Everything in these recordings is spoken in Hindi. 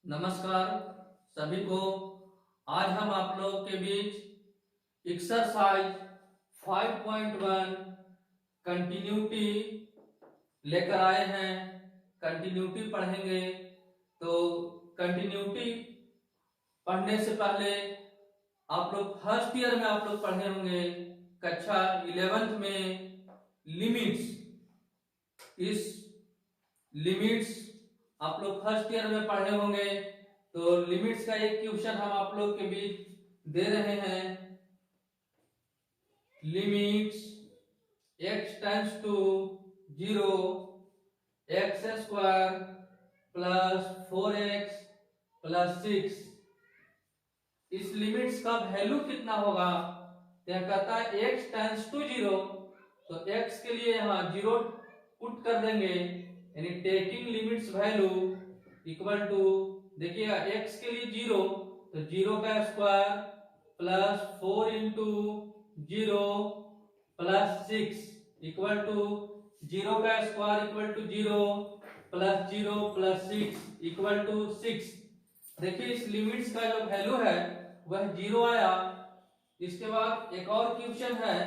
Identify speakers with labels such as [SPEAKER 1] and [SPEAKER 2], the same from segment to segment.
[SPEAKER 1] नमस्कार सभी को। आज हम आप लोग के बीच एक्सरसाइज 5.1 कंटिन्यूटी लेकर आए हैं। कंटिन्यूटी पढ़ेंगे। तो कंटिन्यूटी पढ़ने से पहले आप लोग फर्स्ट ईयर में आप लोग पढ़े होंगे, कक्षा 11th में लिमिट्स। इस लिमिट्स आप लोग फर्स्ट ईयर में पढ़े होंगे। तो लिमिट्स का एक क्वेश्चन हम आप लोग के बीच दे रहे हैं। Limits x tends to 0 x square plus 4x plus 6। इस लिमिट्स का वैल्यू कितना होगा? यह कहता है x टेंड्स टू 0, तो x के लिए यहाँ 0 पुट कर देंगे, यानी taking limits value equal to, देखिएगा x के लिए 0, तो 0 का square plus 4 into 0 plus 6 equal to 0 का square equal to 0 plus 6 equal to 6। देखिए इस लिमिट्स का जो वैल्यू है वह 0 आया। इसके बाद एक और क्वेश्चन है,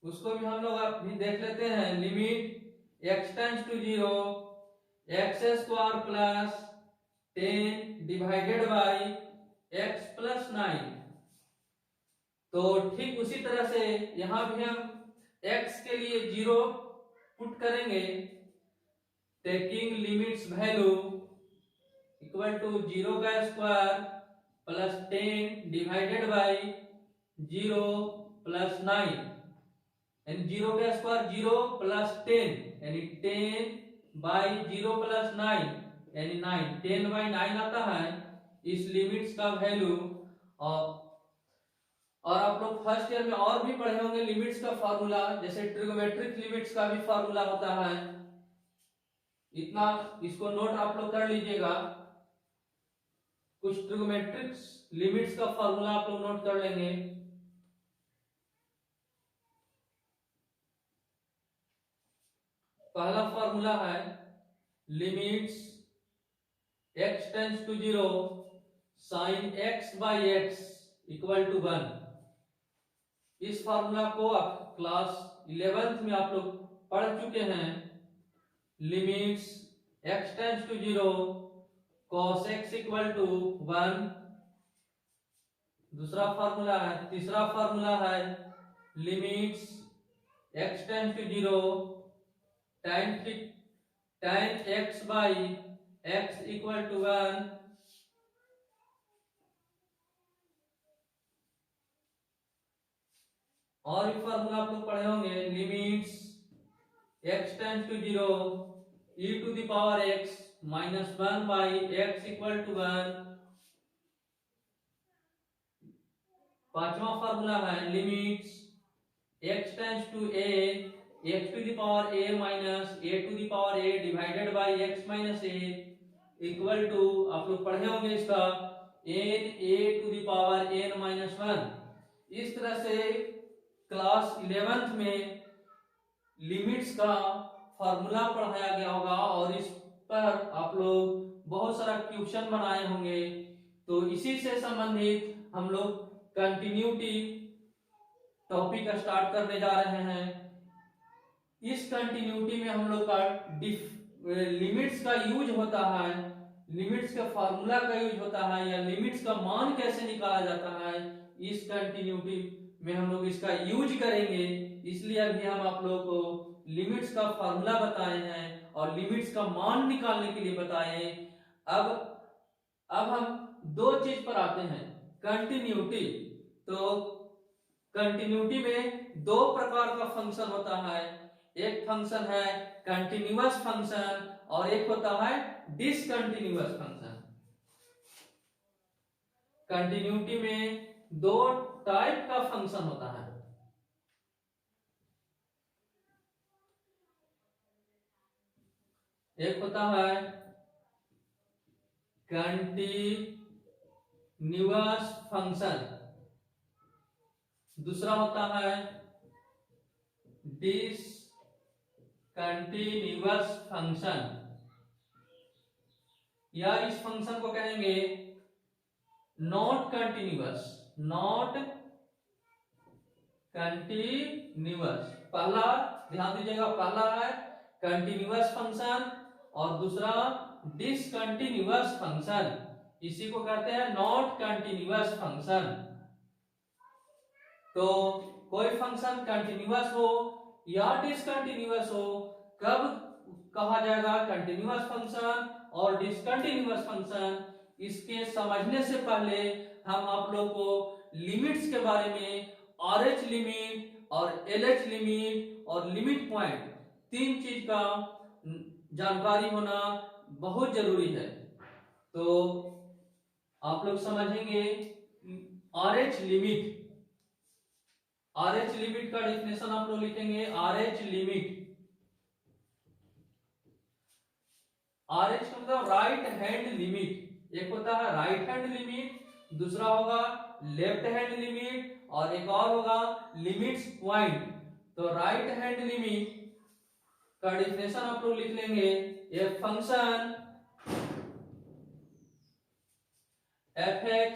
[SPEAKER 1] उसको भी हम लोग अभी देख लेते हैं। Limit x tends to 0 x square plus 10 divided by x plus 9। तो ठीक उसी तरह से यहां भी हम x के लिए 0 पुट करेंगे, taking limits value equal to 0 का square plus 10 divided by 0 plus 9, यानी 0 का स्क्वायर 0 प्लस 10, यानी 10 बाई 0 प्लस 9, यानी 9, 10 बाई 9 आता है इस लिमिट्स का वैल्यू। और आप लोग फर्स्ट ईयर में और भी पढ़े होंगे लिमिट्स का फार्मूला, जैसे ट्रिगोमेट्रिक लिमिट्स का भी फार्मूला होता है। इतना इसको नोट आप लोग कर लीजिएगा। कुछ ट्रिगोमेट्रिक लिमिट्स का फार्मूला आप लोग नोट कर लेंगे। पहला फार्मूला है limits x tends to 0 sine x by x equal to 1। इस फार्मूला को आप क्लास 11th में आप लोग पढ़ चुके हैं। Limits x tends to 0 cos x equal to 1। दूसरा फार्मूला है, तीसरा फार्मूला है limits x tends to 0 tan x by x equal to 1। और भी फार्मूला आप लोग पढ़े होंगे, limits x tends to 0 e to the power x minus 1 by x equal to 1। पांचवा फार्मूला है limits x tends to a x to the power a minus a to the power a divided by x minus a equal to, आप लोग पढ़े होंगे इसका, n a to the power n minus 1। इस तरह से क्लास 11th में लिमिट्स का फार्मूला पढ़ाया गया होगा और इस पर आप लोग बहुत सारा क्वेश्चन बनाए होंगे। तो इसी से संबंधित हम लोग कंटिन्यूटी टॉपिक स्टार्ट करने जा रहे हैं। इस कंटिन्यूटी में हम लोग का लिमिट्स का यूज होता है, लिमिट्स के फार्मूला का यूज होता है, या लिमिट्स का मान कैसे निकाला जाता है, इस कंटिन्यूटी में हम लोग इसका यूज करेंगे। इसलिए अभी हम आप लोगों को लिमिट्स का फार्मूला बताए हैं और लिमिट्स का मान निकालने के लिए बताए। अब हम दो चीज पर आते हैं, कंटिन्यूटी। तो कंटिन्यूटी में दो प्रकार का फंक्शन होता है। एक फंक्शन है कंटिन्यूअस फंक्शन और एक होता है डिसकंटिन्यूअस फंक्शन। कंटिन्यूटी में दो टाइप का फंक्शन होता है। एक होता है कंटिन्यूअस फंक्शन, दूसरा होता है डिसकंटिन्यूअस फंक्शन। या इस फंक्शन को कहेंगे नॉट कंटिन्यूअस, नॉट कंटिन्यूअस। पहला ध्यान दीजिएगा, पहला है कंटिन्यूअस फंक्शन और दूसरा डिसकंटिन्यूअस फंक्शन, इसी को कहते हैं नॉट कंटिन्यूअस फंक्शन। तो कोई फंक्शन कंटिन्यूअस हो या डिसकंटिन्यूअस हो, कब कहा जाएगा कंटिन्यूअस फंक्शन और डिसकंटिन्यूअस फंक्शन, इसके समझने से पहले हम आप लोग को लिमिट्स के बारे में, RH लिमिट और LH लिमिट और लिमिट पॉइंट, तीन चीज का जानकारी होना बहुत जरूरी है। तो आप लोग समझेंगे RH लिमिट। RH लिमिट का डेफिनेशन आप लोग लिखेंगे, RH लिमिट, RH का मतलब राइट हैंड लिमिट। एक होता है राइट हैंड लिमिट, दूसरा होगा लेफ्ट हैंड लिमिट और एक और होगा लिमिट्स पॉइंट। तो राइट हैंड लिमिट का डेफिनेशन आप लोग लिख लेंगे, a function fx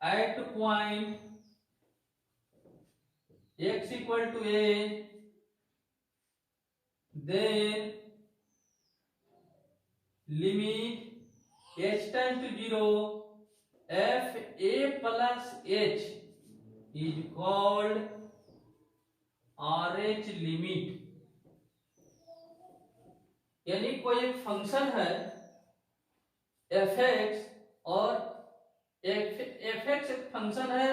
[SPEAKER 1] at point x equal to a, then limit h tends to 0 f a plus h is called RH limit. यानी कोई एक फंक्शन है fx और fx एक फंक्शन है,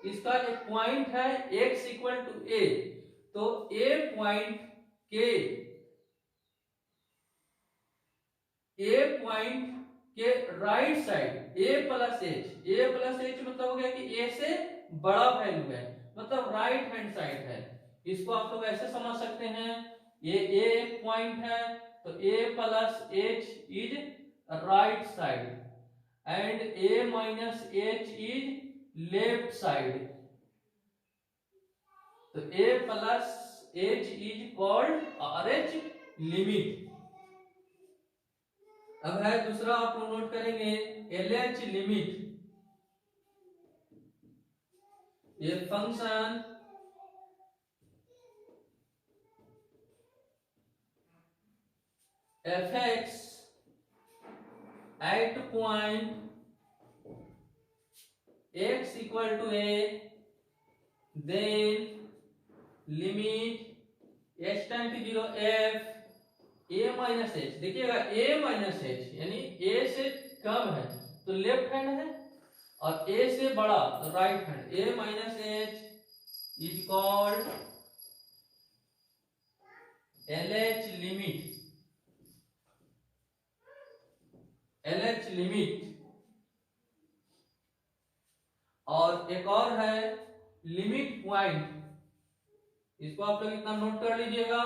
[SPEAKER 1] इसका एक पॉइंट है x इक्वल टू a, तो a पॉइंट के right side a plus h मतलब हो गया कि a से बड़ा वैल्यू है, मतलब राइट हैंड साइड है। इसको आप लोग ऐसे समझ सकते हैं, ये a पॉइंट है तो a plus h is right side and a minus h is left side, तो a plus h is called RH limit. अब है दूसरा, आप लोग नोट करेंगे LH लिमिट। ये function fx at point x equal to a, then limit h tends to 0 f a minus h। देखिएगा a माइनस h यानी a से कम है तो लेफ्ट हैंड है और a से बड़ा तो right hand, a minus h is called LH limit, LH limit. और एक और है लिमिट पॉइंट, इसको आप लोग इतना नोट कर लीजिएगा।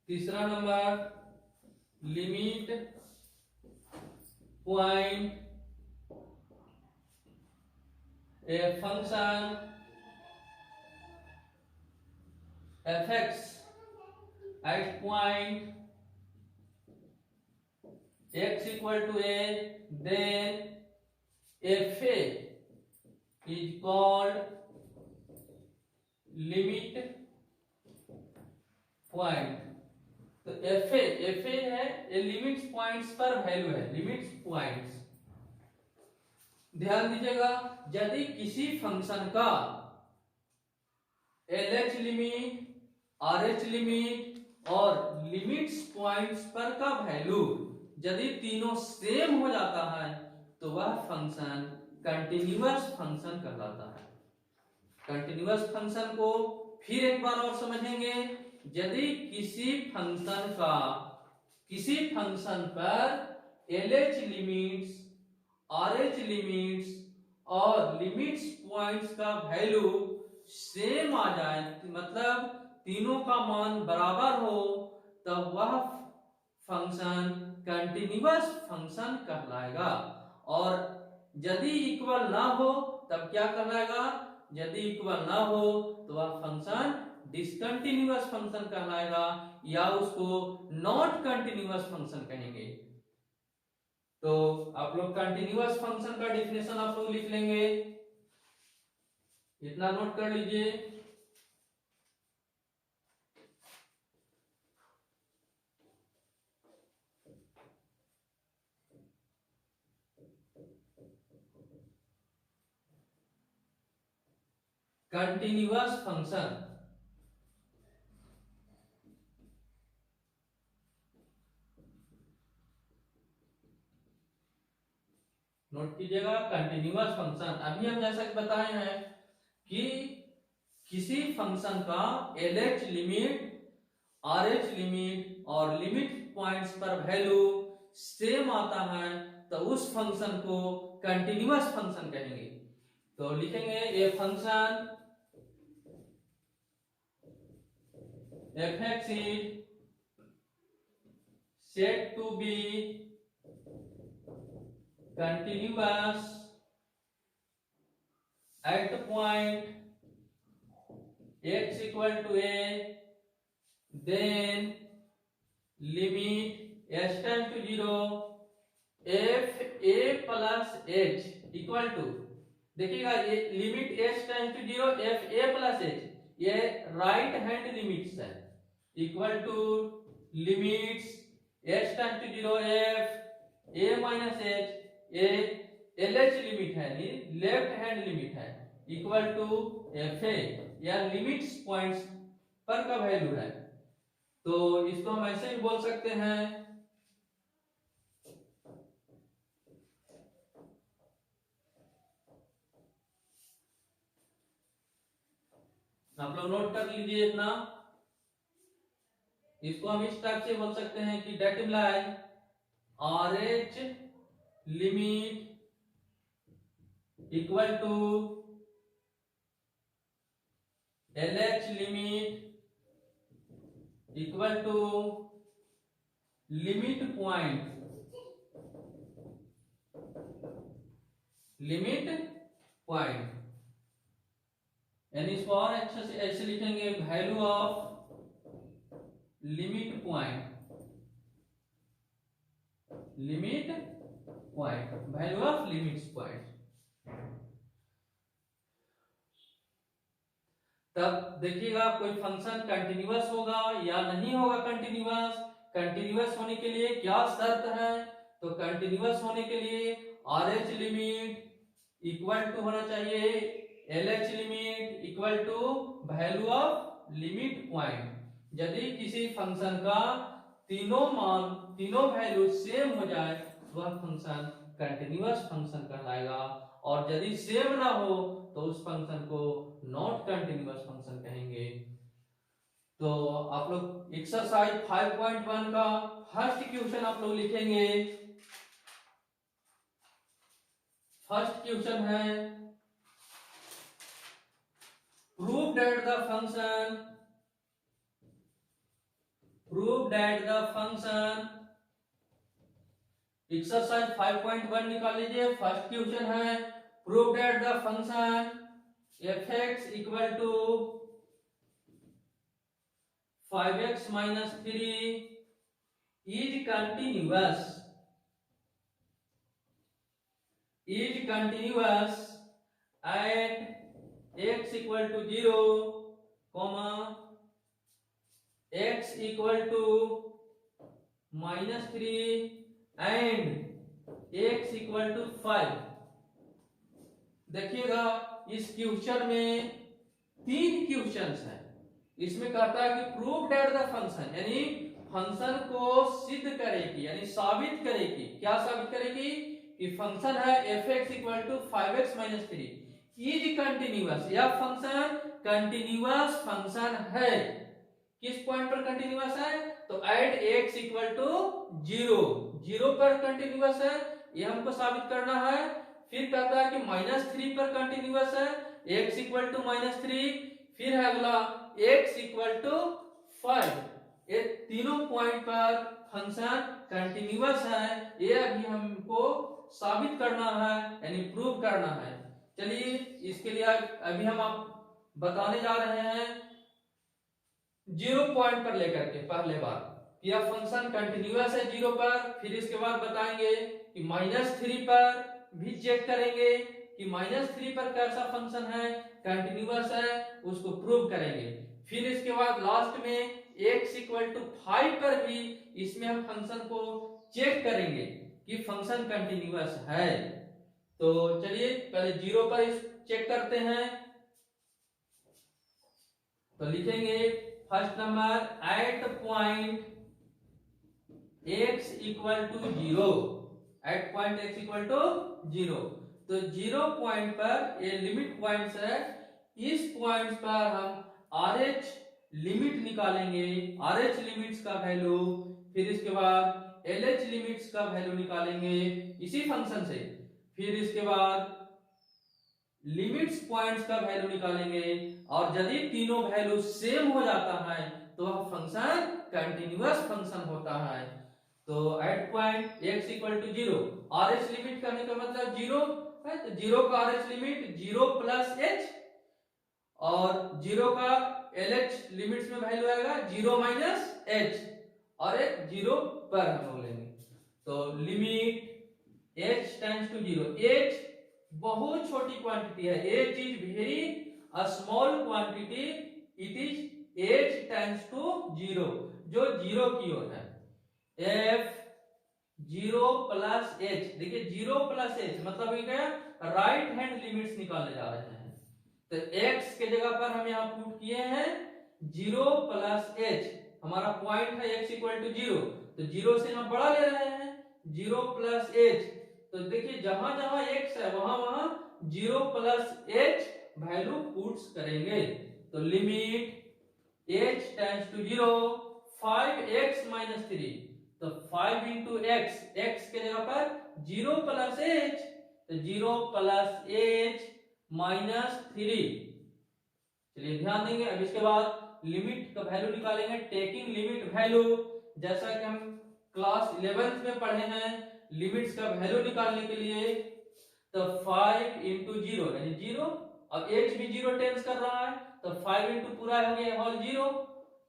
[SPEAKER 1] तीसरा number limit point a function fx at point x equal to a, then fa is called limit point। तो fa है ये लिमिट्स पॉइंट्स पर वैल्यू है, लिमिट्स पॉइंट्स। ध्यान दीजिएगा, यदि किसी फंक्शन का LH लिमिट, RH लिमिट और लिमिट्स पॉइंट्स पर का वैल्यू यदि तीनों सेम हो जाता है तो वह फंक्शन कंटिन्यूअस फंक्शन कहलाता है। कंटिन्यूअस फंक्शन को फिर एक बार और समझेंगे, यदि किसी फंक्शन पर LH लिमिट्स, RH लिमिट्स और लिमिट्स पॉइंट्स का वैल्यू सेम आ जाए, मतलब तीनों का मान बराबर हो, तब वह फंक्शन कंटिन्यूअस फंक्शन कहलाएगा। और यदि इक्वल ना हो तब क्या कहलाएगा, यदि इक्वल ना हो तो वह फंक्शन डिसकंटिन्यूअस फंक्शन कहलाएगा या उसको नॉट कंटिन्यूअस फंक्शन कहेंगे। तो आप लोग कंटिन्यूअस फंक्शन का डेफिनेशन आप लोग लिख लेंगे, इतना नोट कर लीजिए। कंटिन्यूअस फंक्शन नोट कीजिएगा, कंटिन्यूअस फंक्शन। अभी हम जैसा कि बताए हैं कि किसी फंक्शन का LH लिमिट, RH लिमिट और लिमिट पॉइंट्स पर वैल्यू सेम आता है तो उस फंक्शन को कंटिन्यूअस फंक्शन कहेंगे। तो लिखेंगे a function fx is said to be continuous at the point x equal to a, then limit s tend to 0 f a plus h equal to, देखिएगा ये limit s tend to 0 f a plus h ये राइट हैंड लिमिट्स है, equal to limits s tend to 0 f a minus h ये LH लिमिट है, लेफ्ट हैंड लिमिट है, इक्वल टू एफ ए या लिमिट्स पॉइंट्स पर का वैल्यू है। तो इसको हम ऐसे भी बोल सकते हैं, आप लोग नोट कर लीजिए इतना। इसको हम इस टाइप से बोल सकते हैं कि that imply RH limit equal to LH limit equal to limit point यानी इसको और अच्छे से ऐसे लिखेंगे, value of limit point, value of limits point. तब देखिएगा कोई फंक्शन कंटिन्यूअस होगा या नहीं होगा। कंटिन्यूअस होने के लिए क्या शर्त है, तो कंटिन्यूअस होने के लिए RH लिमिट इक्वल टू होना चाहिए LH limit equal to value of limit point. यदि किसी फंक्शन का तीनों वैल्यू सेम हो जाए वह फंक्शन कंटिन्यूअस फंक्शन कहलाएगा, और यदि सेम ना हो तो उस फंक्शन को नॉट कंटिन्यूअस फंक्शन कहेंगे। तो आप लोग एक्सरसाइज 5.1 का फर्स्ट क्वेश्चन आप लोग लिखेंगे। फर्स्ट क्वेश्चन है prove that the function exercise 5.1 निकाल लीजिए। फर्स्ट क्वेश्चन है prove that the function fx equal to 5x minus 3 is continuous at x equal to 0, x equal to minus 3 and x equal to 5। देखिएगा इस क्वेश्चन में 3 क्वेश्चंस हैं। इसमें कहता है कि प्रूव दैट द फंक्शन, यानी फंक्शन को सिद्ध करेगी, यानी साबित करेगी। क्या साबित करेगी कि फंक्शन है fx equal to 5x minus 3 is continuous. यह फंक्शन कंटिन्यूअस फंक्शन है। किस पॉइंट पर कंटिन्यूअस है, तो एट x इक्वल टू 0 पर कंटिन्यूअस है, ये हमको साबित करना है। फिर कहता है कि -3 पर कंटिन्यूअस है, x इक्वल टू -3। फिर है अगला x इक्वल टू 5। ये तीनों पॉइंट पर फंक्शन कंटिन्यूअस है, ये अभी हमको साबित करना है, यानी प्रूव करना है। चलिए इसके लिए अभी हम आप बताने जा रहे हैं 0 पॉइंट पर लेकर के पहले बार यह फंक्शन कंटिन्यूअस है 0 पर, फिर इसके बाद बताएंगे कि -3 पर भी चेक करेंगे कि -3 पर कैसा फंक्शन है, कंटिन्यूअस है, उसको प्रूव करेंगे। फिर इसके बाद लास्ट में x = 5 पर भी इसमें हम फंक्शन को चेक करेंगे कि फंक्शन कंटिन्यूअस है। तो चलिए पहले 0 पर चेक करते हैं। तो लिखेंगे first number at point x = 0, at point x = 0। तो 0 पॉइंट पर ये लिमिट पॉइंट्स है, इस पॉइंट्स पर हम RH लिमिट निकालेंगे, RH लिमिट्स का वैल्यू, फिर इसके बाद LH लिमिट्स का वैल्यू निकालेंगे इसी फंक्शन से, फिर इसके बाद लिमिट्स पॉइंट्स का वैल्यू निकालेंगे, और यदि तीनों वैल्यू सेम हो जाता है तो वह फंक्शन कंटिन्यूअस फंक्शन होता है। तो at point x = 0, RH limit करने का मतलब 0 है, तो 0 का RH लिमिट 0 + h, और 0 का LH लिमिट्स में वैल्यू आएगा 0 - h, और एक 0 पर हम लोग लेंगे। तो limit h tends to 0, h बहुत छोटी क्वांटिटी है, h is very small quantity, it is h tends to 0, जो 0 की ओर है। f 0 + h, देखिए 0 + h मतलब ये क्या, राइट हैंड लिमिट्स निकालने जा रहे हैं। तो x के जगह पर हम यहाँ पुट किए हैं 0 + h, हमारा पॉइंट है x = 0, तो 0 से हम बड़ा ले रहे हैं 0 + h, तो देखिए जहां जहां x है वहां वहां 0 + h वैल्यू पुट्स करेंगे। तो limit h tends to 0, 5x - 3, तो 5 × x, x के जगह पर 0 + h, तो 0 + h -3। चलिए ध्यान देंगे। अब इसके बाद लिमिट का वैल्यू निकालेंगे, टेकिंग लिमिट वैल्यू, जैसा कि हम क्लास 11th में पढ़े हैं लिमिट्स का वैल्यू निकालने के लिए। तो 5 × 0 यानी 0, अब h भी 0 टेंस कर रहा है, तो 5 × पूरा हो गया होल 0,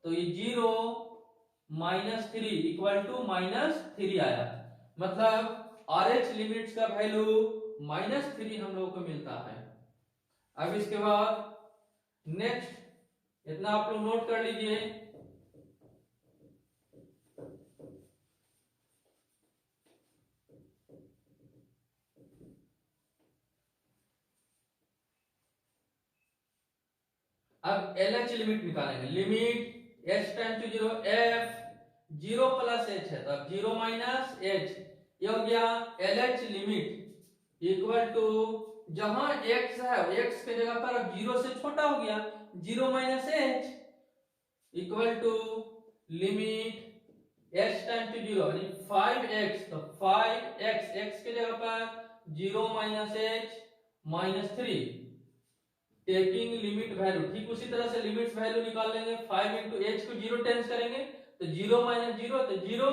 [SPEAKER 1] तो ये 0 -3 = -3 आया, मतलब RH लिमिट्स का वैल्यू -3 हम लोगों को मिलता है। अब इसके बाद नेक्स्ट इतना आप लोग नोट कर लीजिए। अब LH लिमिट निकालेंगे, limit h tends to 0, f 0 + h है, तो अब 0 - h, ये हो गया LH लिमिट इक्वल टू, जहां x है x के जगह पर अब 0 से छोटा हो गया 0 - h equal to limit h tends to 0 यानी 5x, तो 5x x के जगह पर 0 - h -3, टेकिंग लिमिट वैल्यू, ठीक उसी तरह से लिमिट्स वैल्यू निकाल लेंगे। 5 × h को 0 टेंस करेंगे तो 0 - 0 तो 0,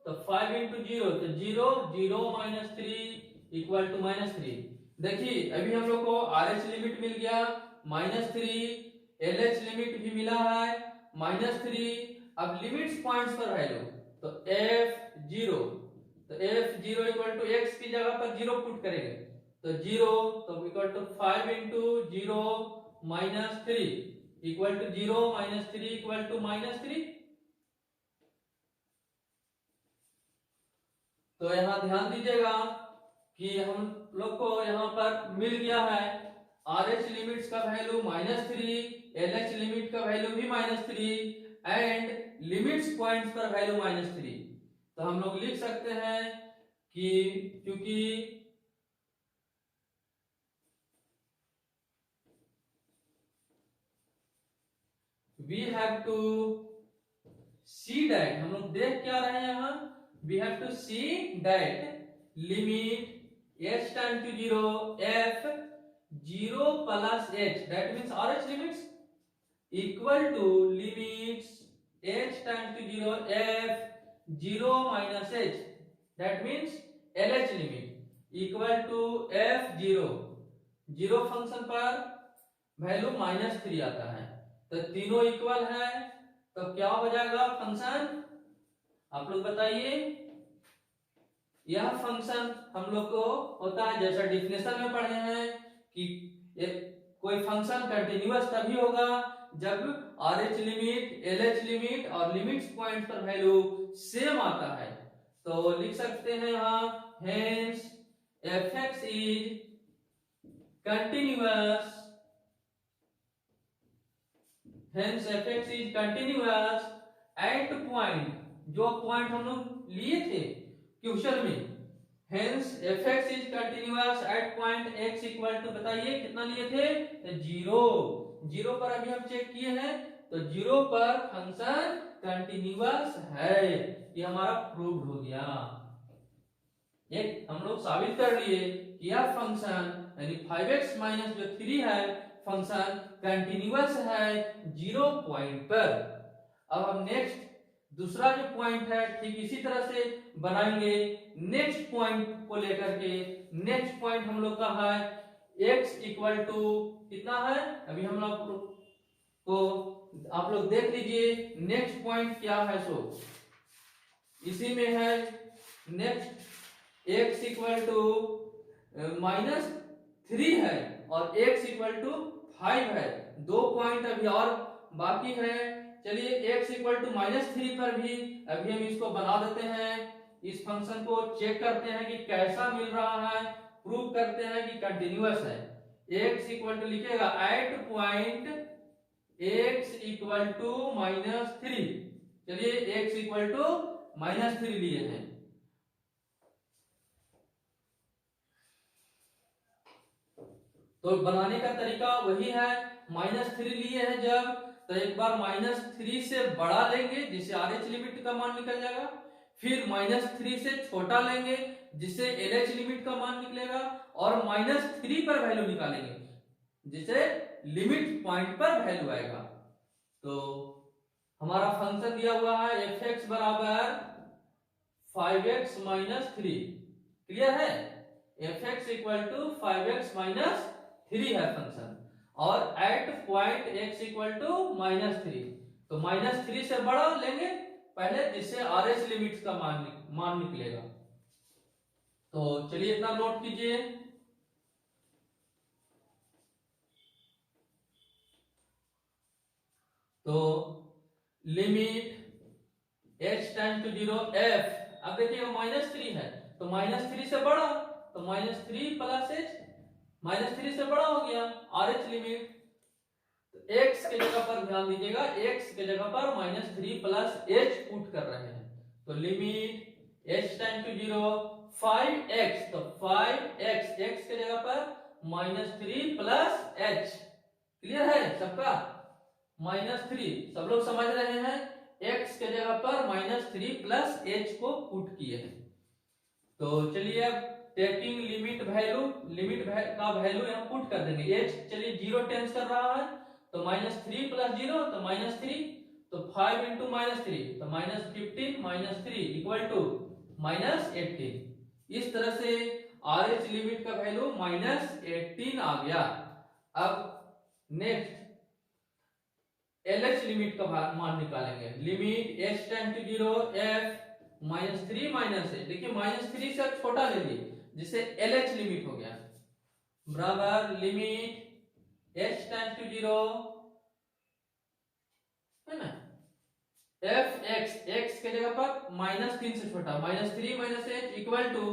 [SPEAKER 1] तो 5 × 0 तो 0, 0 - 3 = -3। देखिए अभी हम लोग को RH लिमिट मिल गया -3, LH लिमिट भी मिला है -3। अब लिमिट्स पॉइंट्स पर वैल्यू, तो f0, तो f0 = x की जगह पर 0 पुट करेंगे, तो 0, तो equal to 5 × 0 -3 equal to 0 - 3 equal to -3। तो यहाँ ध्यान दीजिएगा कि हम लोग को यहाँ पर मिल गया है RH लिमिट्स का वैल्यू -3, LH लिमिट का वैल्यू भी -3 एंड लिमिट्स पॉइंट्स पर वैल्यू -3। तो हम लोग लिख सकते हैं कि क्योंकि we have to see that, हम लोग देख क्या रहे हैं यहाँ, we have to see that limit h tend to 0 f 0 + h, that means RH limits equal to limits h tend to 0 f 0 - h, that means LH limit equal to f0, zero function पर वैल्यू -3 आता है, तो तीनों इक्वल है, तो क्या हो जाएगा फंक्शन, आप लोग बताइए। यह फंक्शन हम लोग को होता है, जैसा डिफिनेशन में पढ़े हैं कि कोई फंक्शन कंटिन्यूअस तभी होगा जब RH लिमिट, LH लिमिट और लिमिट्स पॉइंट पर वैल्यू सेम आता है। तो लिख सकते हैं यहाँ hence fx is continuous, hence fx is continuous at point, जो पॉइंट हम लोग लिए थे क्वेश्चन में, hence fx is continuous at point x equal to, बताइए कितना लिए थे, जीरो। जीरो पर अभी हम चेक किए हैं, तो जीरो पर फंक्शन कंटिन्यूअस है, ये हमारा प्रूव्ड हो गया। एक हम लोग साबित कर लिए कि यह फंक्शन यानी 5x माइनस जो 3 है फंक्शन कंटिन्यूअस है जीरो पॉइंट पर। अब हम नेक्स्ट दूसरा जो पॉइंट है ठीक इसी तरह से बनाएंगे, नेक्स्ट पॉइंट को लेकर के। नेक्स्ट पॉइंट हम लोग का है x इक्वल टू कितना है, अभी हम लोग को आप लोग देख लीजिए नेक्स्ट पॉइंट क्या है, सो इसी में है नेक्स्ट x इक्वल टू -3 है और x इक्वल टू 5 है, दो पॉइंट अभी और बाकी है। चलिए x इक्वल टू -3 पर भी अभी हम इसको बना देते हैं, इस फंक्शन को चेक करते हैं कि कैसा मिल रहा है, प्रूव करते हैं कि कंटिन्यूअस है। x इक्वल टू लिखेगा at point x equal to -3, चलिए x इक्वल टू -3 लिए हैं, तो बनाने का तरीका वही है, -3 लिए हैं जब, तो एक बार -3 से बड़ा लेंगे जिससे RH लिमिट का मान निकल जाएगा, फिर -3 से छोटा लेंगे जिससे LH लिमिट का मान निकलेगा, और -3 पर वैल्यू निकालेंगे जिससे लिमिट पॉइंट पर वैल्यू आएगा। तो हमारा फंक्शन दिया हुआ है fx बराबर 5x माइनस 3, क्लियर है, fx equal to 5x minus 3 है फंक्शन, और at point x equal to -3, तो -3 से बड़ा लेंगे पहले जिससे RH लिमिट्स का मान निकलेगा। तो चलिए इतना नोट कीजिए। तो limit h time to 0 f, अब देखिएगा -3 है तो -3 से बड़ा, तो -3 प्लस h, -3 से बड़ा हो गया RH लिमिट, तो x के जगह पर ध्यान दीजिएगा, x के जगह पर -3 प्लस h पुट कर रहे हैं, तो limit h time to 0 5x, तो 5x x के जगह पर -3 प्लस h, क्लियर है सबका, -3 सब लोग समझ रहे हैं, x के जगह पर -3 प्लस h को पुट किए हैं। तो चलिए अब टेकिंग लिमिट वैल्यू, लिमिट का वैल्यू यहाँ पुट कर देंगे, h चलिए 0 टेंस कर रहा है, तो -3 प्लस 0 तो -3, तो 5 इंटू -3 तो -15 -3 इक्वल टू -18, इस तरह से RH लिमिट का वैल्यू -18 आ गया। अब नेक्स्ट LH लिमिट का मान निकालेंगे, limit h tend to 0 f -3 minus है, देखिए -3 से छोटा ले लिए जिससे LH लिमिट हो गया, बराबर लिमिट h टेंड टू 0 है ना, fx x के जगह पर -3 से छोटा, -3 minus h equal to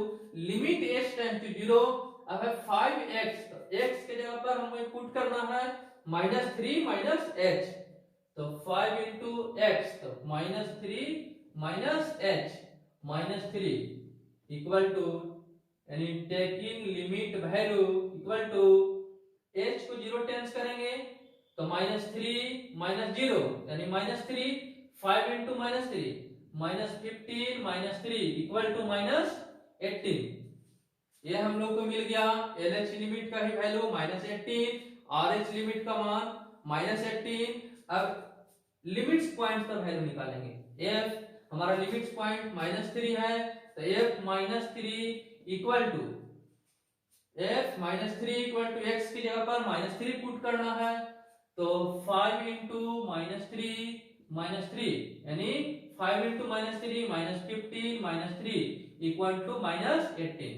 [SPEAKER 1] limit h tend to 0, अब है 5x, तो x के जगह पर हमें पुट करना है -3 माइनस h, तो 5 इंटू x, तो -3 माइनस h -3 इक्वल टू, यानी taking limit value equal to h को 0 टेंस करेंगे तो -3 माइनस 0 यानी -3, 5 इंटू -3 -15 -3 इक्वल टू -18, ये हम लोग को मिल गया LH लिमिट का ही वैल्यू -18, RH लिमिट का मान -18। अब लिमिट्स पॉइंट पर वैल्यू निकालेंगे, f हमारा लिमिट्स पॉइंट -3 है, तो f -3 equal to f minus three equal to x की जगह पर माइनस थ्री पुट करना है, तो 5 इंटू माइनस थ्री यानी 5 into minus three minus 15 minus three equal to minus 18।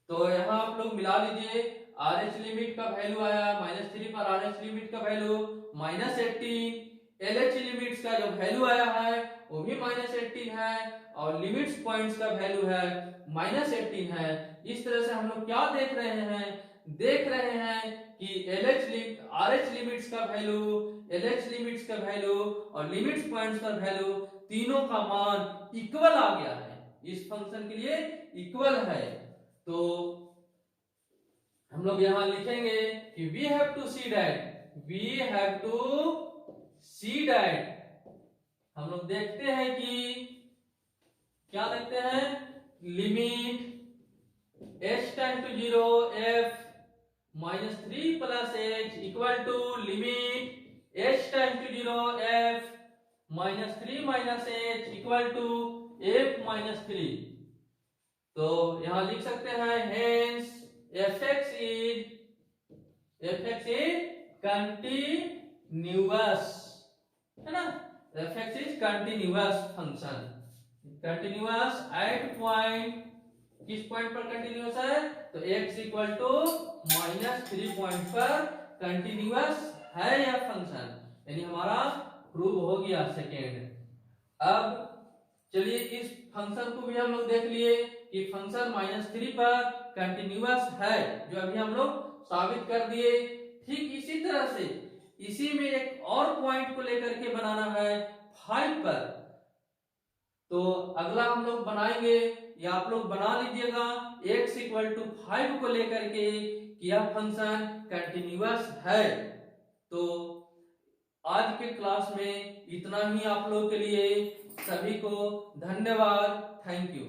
[SPEAKER 1] तो यहाँ आप लोग मिला लीजिए, आर एच लिमिट का वैल्यू आया माइनस थ्री पर, आर एच लिमिट का value minus 18, L H limits का जो वैल्यू आया है वो भी माइनस 18 है, और लिमिट्स पॉइंट्स का वैल्यू है माइनस 18 है। इस तरह से हम लोग क्या देख रहे हैं कि आर एच लिमिट्स का वैल्यू, एल एच लिमिट्स का वैल्यू और लिमिट्स पॉइंट्स का वैल्यू तीनों का मान इक्वल आ गया है, इस फंक्शन के लिए इक्वल है। तो हम लोग यहां लिखेंगे कि we have to see that हम लोग देखते हैं कि क्या देखते हैं, limit h tend to 0 f minus three plus h equal to limit h tend to 0 f minus three minus h equal to f minus three. तो यहां लिख सकते हैं हेंस fx इज कंटिन्यूअस, है ना, fx is continuous function, continuous at point, किस पॉइंट पर कंटिन्यूअस है, तो x equal to minus three point पर कंटिन्यूअस है यह फंक्शन, यानी हमारा प्रूव हो गया सेकेंड। अब चलिए इस फंक्शन को भी हम लोग देख लिए कि फंक्शन माइनस थ्री पर कंटिन्यूअस है, जो अभी हम लोग साबित कर दिए। ठीक इसी तरह से इसी में एक और पॉइंट को लेकर के बनाना है 5 पर, तो अगला हम लोग बनाएंगे, या आप लोग बना लीजिएगा x इक्वल टू 5 को लेकर के कि यह फंक्शन कंटिन्यूअस है। तो आज के क्लास में इतना ही आप लोग के लिए, सभी को धन्यवाद, थैंक यू।